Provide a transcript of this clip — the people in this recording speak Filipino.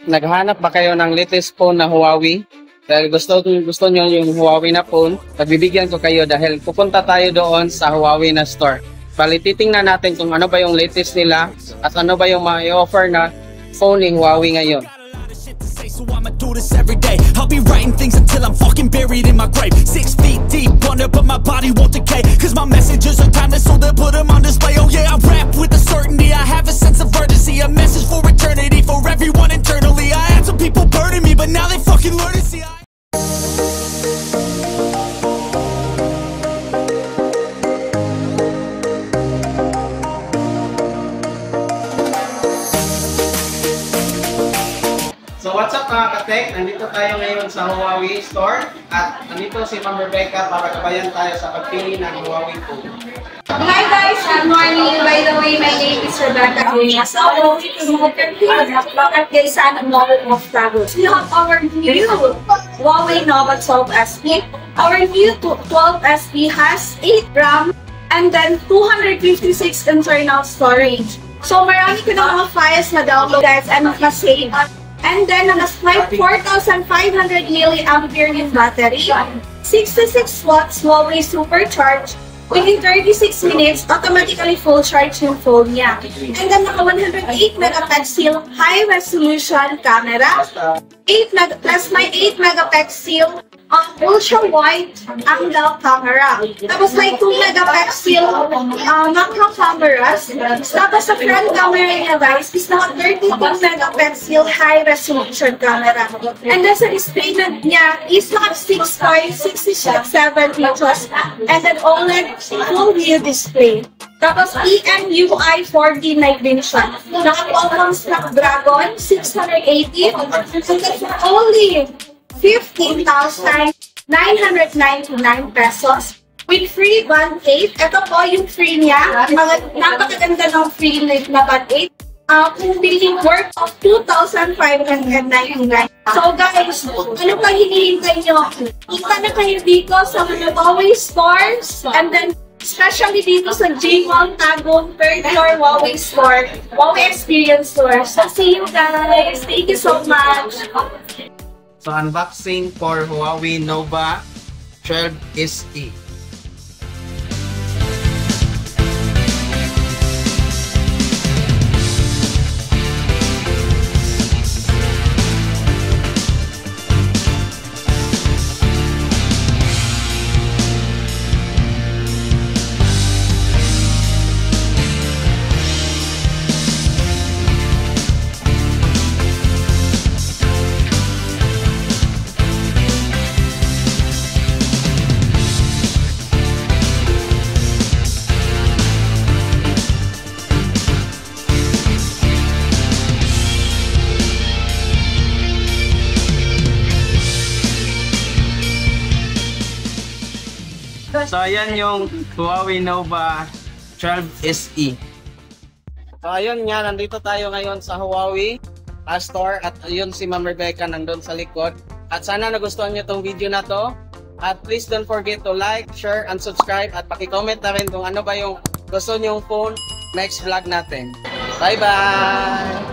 Naghahanap ba kayo ng latest phone na Huawei? Dahil gusto nyo yung Huawei na phone, pagbibigyan ko kayo dahil pupunta tayo doon sa Huawei na store. Bali, titingnan natin kung ano ba yung latest nila at ano ba yung ma-offer na phone ni Huawei ngayon. So I'ma do this every day. I'll be writing things until I'm fucking buried in my grave. 6 feet deep under, but my body won't decay. Cause my messages are timeless, so they'll put them on display. Oh yeah, I rap with a certainty. I have a sense of urgency, a message for eternity, for everyone internally. I had some people burning me, but now they fucking learn to see. So what's up mga ka-tech? Nandito tayo ngayon sa Huawei store at nandito si Ma'am Rebecca para gabayan tayo sa pagpili ng Huawei phone. Hi guys, good morning. By the way, my name is Rebecca. So, bakit kayo sa model of travels? We have our new Huawei Nova 12 SE. Our new 12 SE has 8 RAM and then 256 internal storage. So, marami ko na mga files na download guys and na-save. And then, naka-slide 4,500 mAh yung battery, 66 watts Huawei Supercharge. Within 36 minutes, automatically full charge yung phone niya. And then, naka 108 megapixel high-resolution camera, plus may 8 megapixel ultra-wide angle camera. Tapos may 2 megapixel macro cameras. Tapos sa front camera niya guys is naka 32 megapixel high-resolution camera. And then sa display niya is naka 6.667 inches and then OLED full view display. Tapos EMUI 4D night din siya. Naka Qualcomm Snapdragon 680 only 15,999 pesos with free band 8. Ito po yung free niya. Napakaganda ng free na band 8. Kung billing worth of 2,599. So guys, ano pa hinihintay nyo? Punta na kayo dito sa mga Huawei stores and then especially dito sa J-Mall Tagum 3rd floor Huawei store, Huawei Experience Store. So see you guys. Thank you so much. So unboxing for Huawei Nova 12 SE. So ayan yung Huawei Nova 12 SE. So ayun nga, nandito tayo ngayon sa Huawei store at ayun si Ma'am Rebecca nandun sa likod. At sana nagustuhan niyo tong video na to. At please don't forget to like, share, and subscribe at paki-comment na rin kung ano ba yung gusto niyong phone next vlog natin. Bye bye!